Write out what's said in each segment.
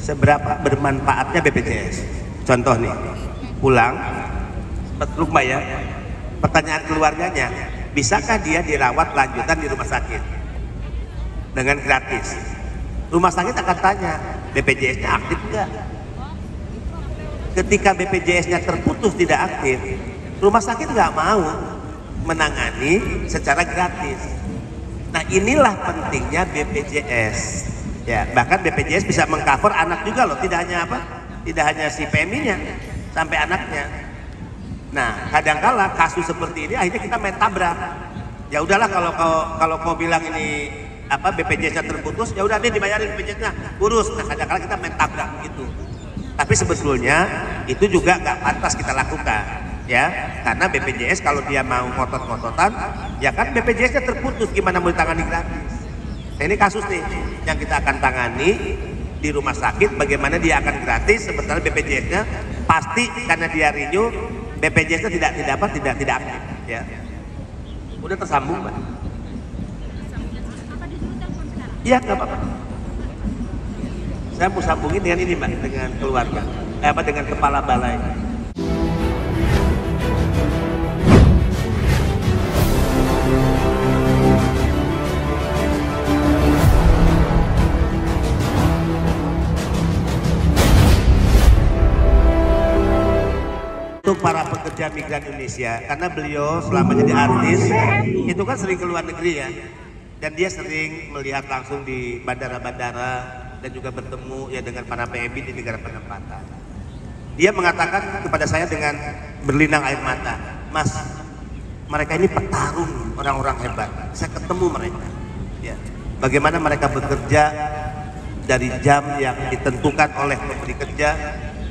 seberapa bermanfaatnya BPJS. Contoh nih, pulang rumah ya, pertanyaan keluarganya, bisakah dia dirawat lanjutan di rumah sakit dengan gratis? Rumah sakit akan tanya, BPJS-nya aktif enggak? Ketika BPJS-nya terputus tidak aktif, rumah sakit nggak mau menangani secara gratis. Nah, inilah pentingnya BPJS. Ya, bahkan BPJS bisa mengcover anak juga loh, tidak hanya apa? Tidak hanya si PMI-nya, sampai anaknya. Nah, kadangkala kasus seperti ini akhirnya kita main tabrak. Ya udahlah, kalau kau bilang ini apa BPJS-nya terputus, ya udah deh dibayarin BPJS-nya, urus. Nah, kadangkala kita main tabrak gitu. Tapi sebetulnya itu juga nggak pantas kita lakukan, ya, karena BPJS kalau dia mau ngotot-ngototan, ya kan BPJS-nya terputus, gimana mau ditangani gratis? Nah, ini kasus nih yang kita akan tangani di rumah sakit, bagaimana dia akan gratis, sementara BPJS-nya pasti karena dia renew, BPJS-nya tidak aktif, ya. Udah tersambung, Mbak? Iya, nggak apa-apa. Saya mau sambungin dengan ini, Mbak, dengan keluarga, dengan kepala balai. Untuk para pekerja migran Indonesia, karena beliau selama jadi artis itu kan sering ke luar negeri ya, dan dia sering melihat langsung di bandara-bandara dan juga bertemu ya dengan para PMI di negara penempatan. Dia mengatakan kepada saya dengan berlinang air mata, Mas, mereka ini petarung, orang-orang hebat. Saya ketemu mereka, ya, bagaimana mereka bekerja dari jam yang ditentukan oleh pemberi kerja,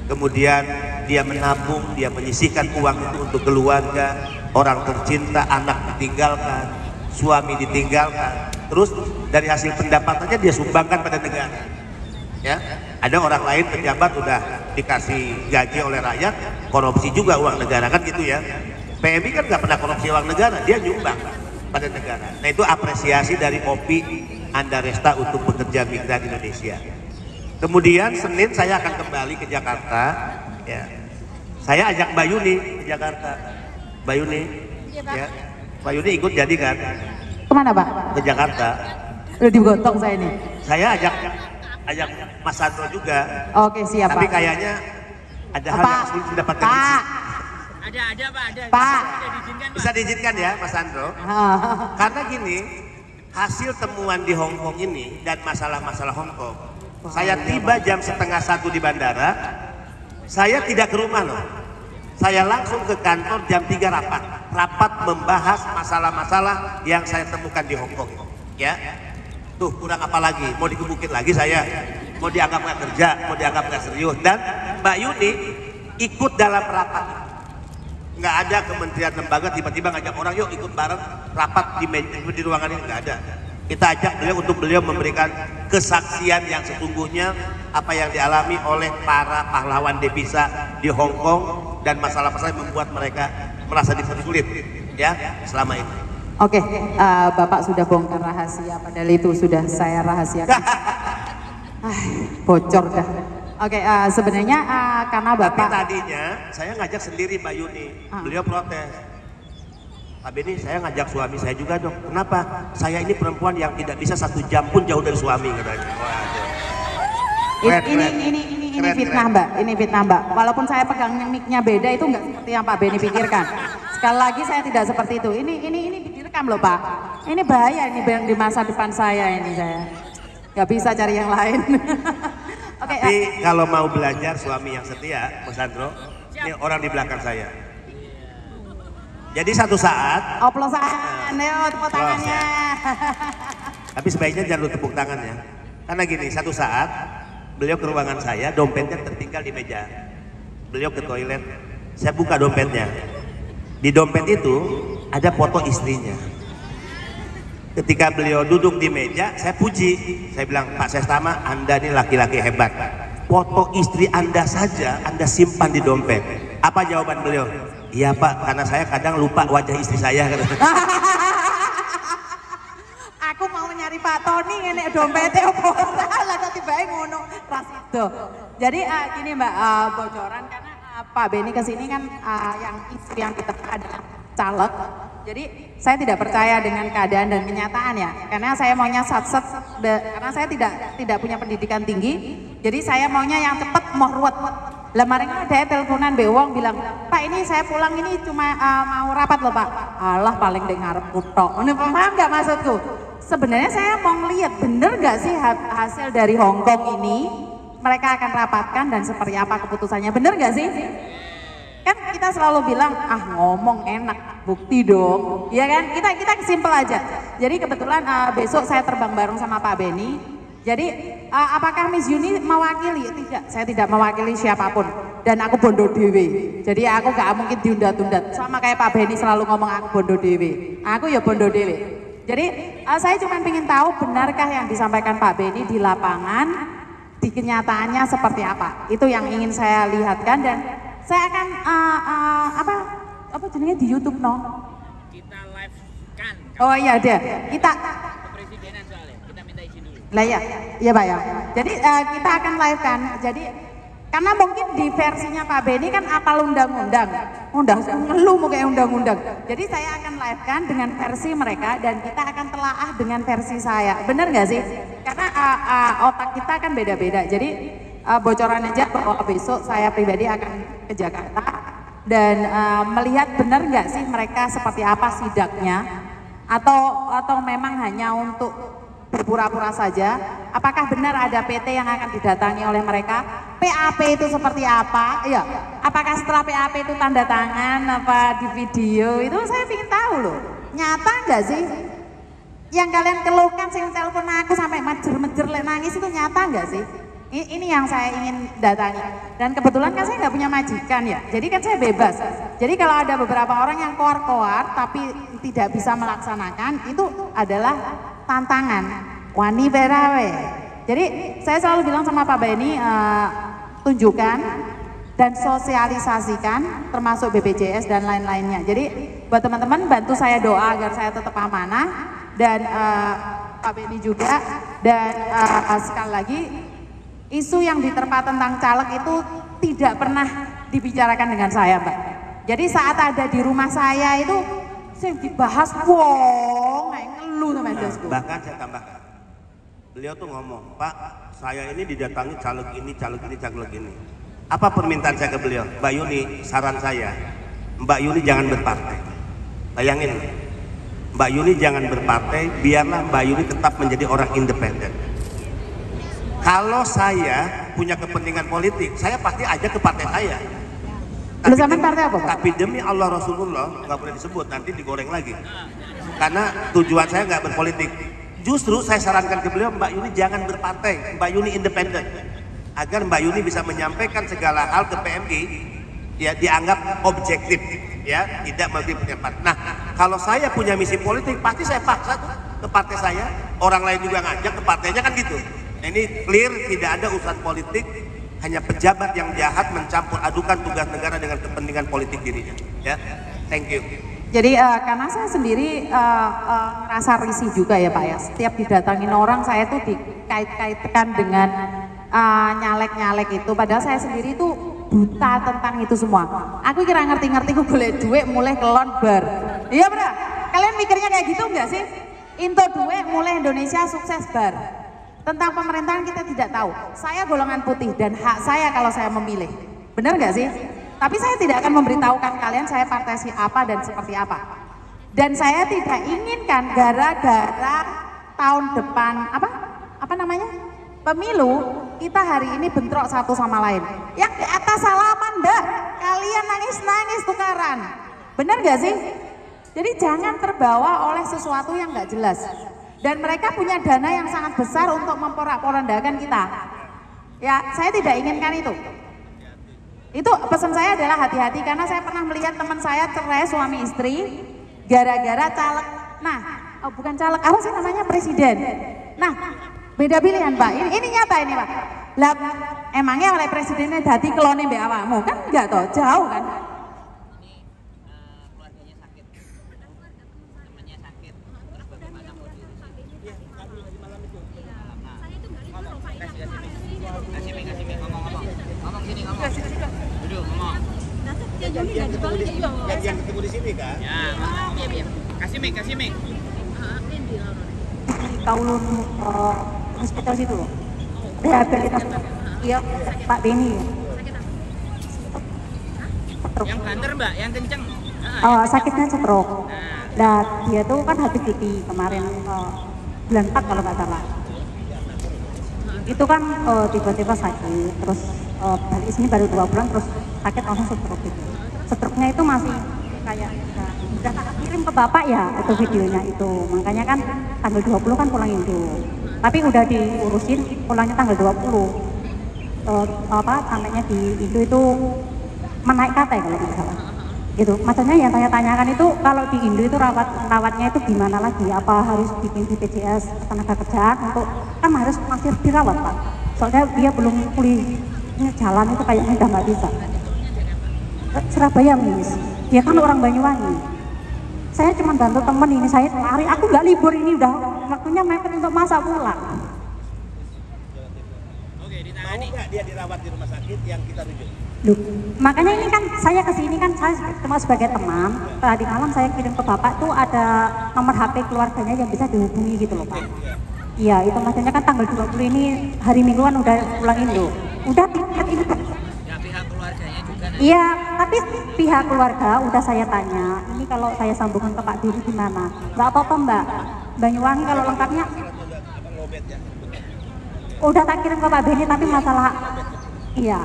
kemudian dia menabung, dia menyisihkan uang itu untuk keluarga, orang tercinta, anak ditinggalkan, suami ditinggalkan, terus dari hasil pendapatannya dia sumbangkan pada negara. Ya, ada orang lain pejabat udah dikasih gaji oleh rakyat, korupsi juga uang negara, kan gitu ya. PMI kan nggak pernah korupsi uang negara, dia nyumbang pada negara. Nah, itu apresiasi dari OPI Andaresta untuk pekerja migran Indonesia. Kemudian Senin saya akan kembali ke Jakarta, ya. Saya ajak Mbak Yuni ke Jakarta. Mbak Yuni, ya. Mbak Yuni ikut jadi kan? Kemana, Pak? Ke Jakarta. Udah digotong saya ini. Saya ajak Mas Sandro juga. Oke, siap, Tapi Pak. kayaknya ada hal yang sulit mendapatkan izin. Ada Pak, ada. Pak. Bisa diizinkan ya Mas Sandro? Karena gini, hasil temuan di Hong Kong ini dan masalah-masalah Hong Kong, saya tiba jam 12:30 di bandara, saya tidak ke rumah loh. Saya langsung ke kantor jam 3 rapat membahas masalah-masalah yang saya temukan di Hong Kong, ya. Tuh, kurang apa lagi, mau dikebukin lagi saya, mau dianggap nggak kerja, mau dianggap nggak serius. Dan Mbak Yuni ikut dalam rapat, nggak ada kementerian lembaga tiba-tiba ngajak orang yuk ikut bareng rapat di ruangan ini, nggak ada. Kita ajak beliau untuk beliau memberikan kesaksian yang sesungguhnya apa yang dialami oleh para pahlawan devisa di Hong Kong dan masalah-masalah yang membuat mereka merasa dipersulit, ya, selama ini. Oke, Bapak sudah bongkar rahasia, padahal itu sudah saya rahasiakan. Bocor dah. Oke, sebenarnya karena Bapak... Tapi tadinya saya ngajak sendiri Mbak Yuni, beliau protes. Pak Beni, saya ngajak suami saya juga dong. Kenapa? Saya ini perempuan yang tidak bisa 1 jam pun jauh dari suami, katanya. Ini fitnah, Mbak. Ini fitnah, Mbak. Walaupun saya pegang mic-nya beda, itu nggak seperti yang Pak Beni pikirkan. Sekali lagi saya tidak seperti itu. Ini direkam loh, Pak. Ini bahaya ini di masa depan saya ini saya. Nggak bisa cari yang lain. Oke. Tapi kalau mau belajar suami yang setia, Mas Sandro, ini orang di belakang saya. Jadi satu saat oplosan, tepuk tangannya. Tapi sebaiknya jangan tepuk tangan ya. Karena gini, satu saat beliau ke ruangan saya, dompetnya tertinggal di meja. Beliau ke toilet, saya buka dompetnya. Di dompet itu ada foto istrinya. Ketika beliau duduk di meja, saya puji. Saya bilang, Pak Sestama, Anda ini laki-laki hebat. Foto istri Anda saja Anda simpan di dompet. Apa jawaban beliau? Iya Pak, karena saya kadang lupa wajah istri saya. Aku mau nyari Pak Tony, ini dompetnya apa? Lah kok Tiba-tiba ngono rasido. Jadi gini Mbak, bocoran karena Pak Beni kesini kan yang isu yang ditekan adalah caleg. Jadi saya tidak percaya dengan keadaan dan kenyataan ya, karena saya maunya satset, karena saya tidak punya pendidikan tinggi, jadi saya maunya yang cepat mau ruwet. Lamarin ada teleponan bewong bilang, Pak ini saya pulang ini cuma mau rapat loh Pak. Alah paling deh ngarep kutok. Ini paham nggak maksudku? Sebenarnya saya mau ngeliat bener nggak sih hasil dari Hongkong ini mereka akan rapatkan dan seperti apa keputusannya, bener nggak sih? Kan kita selalu bilang ngomong enak, bukti dong, ya kan? Kita simpel aja. Jadi kebetulan besok saya terbang bareng sama Pak Beni. Jadi apakah Miss Yuni mewakili? Tidak, saya tidak mewakili siapapun. Dan aku bondo dewe. Jadi aku gak mungkin diundat-undat. Sama kayak Pak Beni selalu ngomong aku bondo dewe. Aku ya bondo dewe. Jadi saya cuma ingin tahu benarkah yang disampaikan Pak Beni di lapangan, di kenyataannya seperti apa. Itu yang ingin saya lihatkan dan saya akan apa jenenge di YouTube no? Kita live kan. Oh iya deh. Kita Kepresidenan soalnya. Kita minta izin dulu. lah ya, iya Pak ya. Jadi kita akan live kan. Jadi karena mungkin di versinya Pak Beni kan apal undang-undang, ngeluh mau kayak undang-undang. Jadi saya akan live kan dengan versi mereka dan kita akan telaah dengan versi saya. Bener nggak sih? Karena otak kita kan beda-beda. Jadi bocoran aja bahwa besok saya pribadi akan ke Jakarta dan melihat benar nggak sih mereka seperti apa sidaknya atau memang hanya untuk berpura-pura saja. Apakah benar ada PT yang akan didatangi oleh mereka? PAP itu seperti apa? Ya, apakah setelah PAP itu tanda tangan apa di video itu saya ingin tahu loh. Nyata nggak sih? Yang kalian keluhkan sing telepon aku sampai mejer-mejer nangis itu nyata nggak sih? Ini yang saya ingin datangi. Dan kebetulan kan saya nggak punya majikan ya, jadi kan saya bebas. Jadi kalau ada beberapa orang yang koar-koar tapi tidak bisa melaksanakan, itu adalah tantangan. Wani berawe. Jadi saya selalu bilang sama Pak Beni, tunjukkan dan sosialisasikan termasuk BPJS dan lain-lainnya. Jadi buat teman-teman bantu saya doa agar saya tetap amanah dan Pak Beni juga. Dan sekali lagi, isu yang diterpa tentang caleg itu tidak pernah dibicarakan dengan saya, Mbak. Jadi saat ada di rumah saya itu saya dibahas wong ngeluh sama dasku. Bahkan saya tambahkan, beliau tuh ngomong, Pak, saya ini didatangi caleg ini, caleg ini, caleg ini. Apa permintaan saya ke beliau? Mbak Yuni, saran saya, Mbak Yuni jangan berpartai. Bayangin, Mbak Yuni jangan berpartai, biarlah Mbak Yuni tetap menjadi orang independen. Kalau saya punya kepentingan politik, saya pasti aja ke partai saya. Partai apa, Pak? Tapi demi Allah Rasulullah, nggak boleh disebut, nanti digoreng lagi. Karena tujuan saya nggak berpolitik. Justru saya sarankan ke beliau, Mbak Yuni jangan berpartai, Mbak Yuni independen. Agar Mbak Yuni bisa menyampaikan segala hal ke PMI, ya dianggap objektif, ya tidak multi pendapat. Nah, kalau saya punya misi politik, pasti saya paksa tuh ke partai saya. Orang lain juga ngajak ke partainya kan gitu. Ini clear, tidak ada urusan politik, hanya pejabat yang jahat mencampur adukan tugas negara dengan kepentingan politik dirinya. Ya, thank you. Jadi karena saya sendiri ngerasa risih juga ya Pak ya. Setiap didatangin orang saya tuh dikait-kaitkan dengan nyalek-nyalek itu. Padahal saya sendiri tuh buta tentang itu semua. Aku kira ngerti-ngerti gue boleh duit mulai kelon bar. Iya bener? Kalian mikirnya kayak gitu enggak sih? Into duit mulai Indonesia sukses bar. Tentang pemerintahan kita tidak tahu. Saya golongan putih dan hak saya kalau saya memilih. Benar nggak sih? Tapi saya tidak akan memberitahukan kalian saya partai si apa dan seperti apa. Dan saya tidak inginkan gara-gara tahun depan apa namanya? Pemilu, kita hari ini bentrok satu sama lain. Yang di atas salaman, Mbak. Kalian nangis-nangis tukaran. Benar nggak sih? Jadi jangan terbawa oleh sesuatu yang nggak jelas. Dan mereka punya dana yang sangat besar untuk memporak-porandakan kita. Ya, saya tidak inginkan itu. Itu pesan saya adalah hati-hati karena saya pernah melihat teman saya cerai suami istri gara-gara caleg. Nah, bukan caleg, apa sih namanya presiden. Nah, beda pilihan Pak. Ini nyata ini Pak. Lah, emangnya oleh presidennya dadi kelone mbek awakmu kan enggak toh, jauh kan. yang ketemu di sini kan? Ya, iya. Kasih mic, kasih mic. Kaulun hospital situ loh. Rehabilitas. Iya, Pak Beni. Yang banter mbak, yang kenceng. Sakitnya stroke. Nah, dia tuh kan habis cuti kemarin bulan 4 kalau nggak salah. Itu kan tiba-tiba sakit, terus balik sini baru 2 bulan, terus sakit langsung stroke gitu. Stroke-nya itu masih kayak udah tak kirim ke bapak ya itu videonya itu. Makanya kan tanggal 20 kan pulang Indo. Tapi udah diurusin pulangnya tanggal 20. Sampainya di Indo itu menaik kata kalau tidak salah. Gitu. Maksudnya yang tanya-tanyakan itu kalau di Indo itu rawatnya itu gimana lagi? Apa harus bikin BPJS tenaga kerjaan untuk kan harus masih dirawat Pak. Soalnya dia belum pulih jalan itu kayaknya udah nggak bisa. Surabaya Miss, dia kan orang Banyuwangi. Saya cuma bantu temen ini, saya lari, aku nggak libur ini udah waktunya mepet untuk masa pulang. Oke, Mau ditangani. nggak dia dirawat di rumah sakit yang kita rujuk? Loh, makanya ini kan saya kesini kan saya cuma sebagai teman. Tadi malam saya kirim ke bapak tuh ada nomor HP keluarganya yang bisa dihubungi gitu loh Pak. Iya, itu maksudnya kan tanggal 20 ini hari Mingguan udah pulang Indo. Udah tiket ini. Ya pihak keluarganya juga. Iya, tapi pihak keluarga udah saya tanya. Ini kalau saya sambungkan ke Pak Diri gimana? Nggak apa-apa Mbak. Banyuwangi kalau lengkapnya. Udah tak kirim ke Pak Beni tapi masalah. Iya,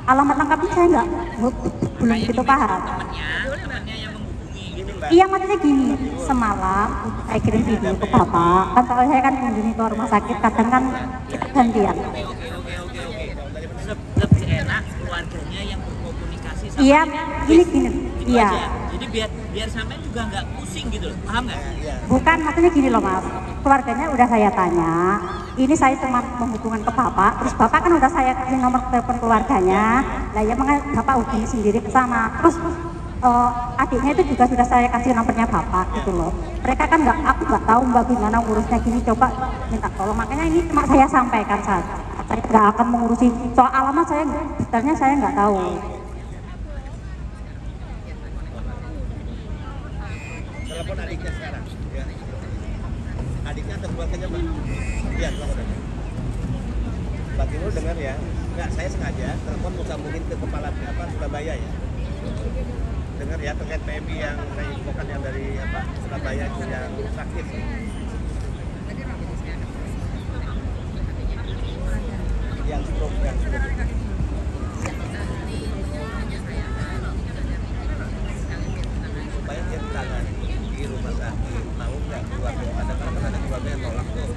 alamat lengkapnya saya belum begitu paham. Temennya yang menghubungi. Iya maksudnya gini, semalam saya kirim video ke bapak, kan soalnya saya kan kunjungi ke rumah sakit, kadang kan gantian. Oke. Lebih enak keluarganya yang berkomunikasi sama Iya, dia. gini, Gitu iya. aja. Jadi biar sampai juga nggak pusing gitu loh, paham nggak? Bukan, maksudnya gini loh mas, keluarganya udah saya tanya, ini saya cuma menghubungkan ke bapak, terus bapak kan udah saya kasih nomor telepon keluarganya, lah ya makanya bapak hubungi sendiri ke sana, terus adiknya itu juga sudah saya kasih nomornya bapak gitu loh. Mereka kan aku nggak tahu mbak gimana ngurusnya gini, coba minta tolong, makanya ini cuma saya sampaikan saja. Saya nggak akan mengurusi soal alamat, saya detailnya saya nggak tahu. Telepon adiknya sekarang. Ya. Adiknya atau keluarganya Mbak? Iya, keluarganya. Mbak Timur dengar ya? Enggak, saya sengaja telepon mau sambungin ke kepala Surabaya ya. Dengar ya terkait PMI yang saya infokan yang dari Surabaya itu yang sakit. Yang stroke supaya dia ditangani di rumah sakit. Mau nggak keluarga? Kadang-kadang ada keluarga yang nolak tuh.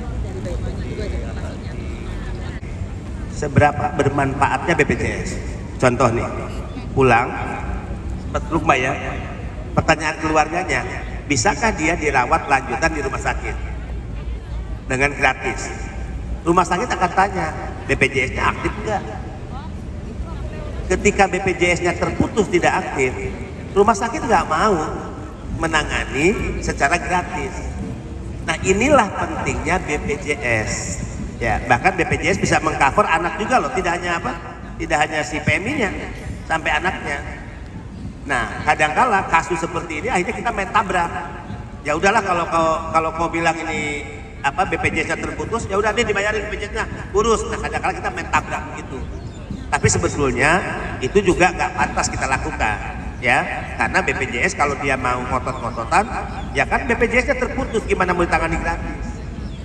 Seberapa bermanfaatnya BPJS? Contoh nih, pulang rumah ya. Pertanyaan keluarganya, bisakah dia dirawat lanjutan di rumah sakit dengan gratis? Rumah sakit akan tanya, BPJS-nya aktif enggak? Ketika BPJS-nya terputus tidak aktif, rumah sakit nggak mau menangani secara gratis. Nah inilah pentingnya BPJS. Ya, bahkan BPJS bisa mengcover anak juga loh, tidak hanya tidak hanya si PMI-nya, sampai anaknya. Nah, kadangkala kasus seperti ini akhirnya kita main tabrak. Ya udahlah kalau kau bilang ini BPJS-nya terputus, ya udah deh dibayarin BPJS-nya, urus. Nah, kadangkala kita main tabrak gitu. Tapi sebetulnya itu juga nggak pantas kita lakukan, ya. Karena BPJS kalau dia mau ngotot-ngototan, ya kan BPJS-nya terputus, gimana mau ditangani gratis?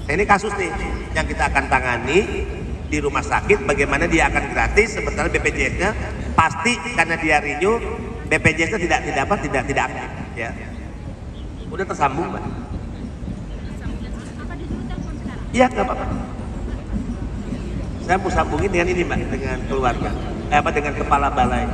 Nah, ini kasus nih yang kita akan tangani di rumah sakit, bagaimana dia akan gratis, sementara BPJS-nya pasti karena dia renew, BPJS-nya tidak aktif, ya. Udah tersambung, Mbak? Iya, nggak apa-apa. Saya mau sambungin dengan ini, Mbak, dengan keluarga, dengan kepala balai.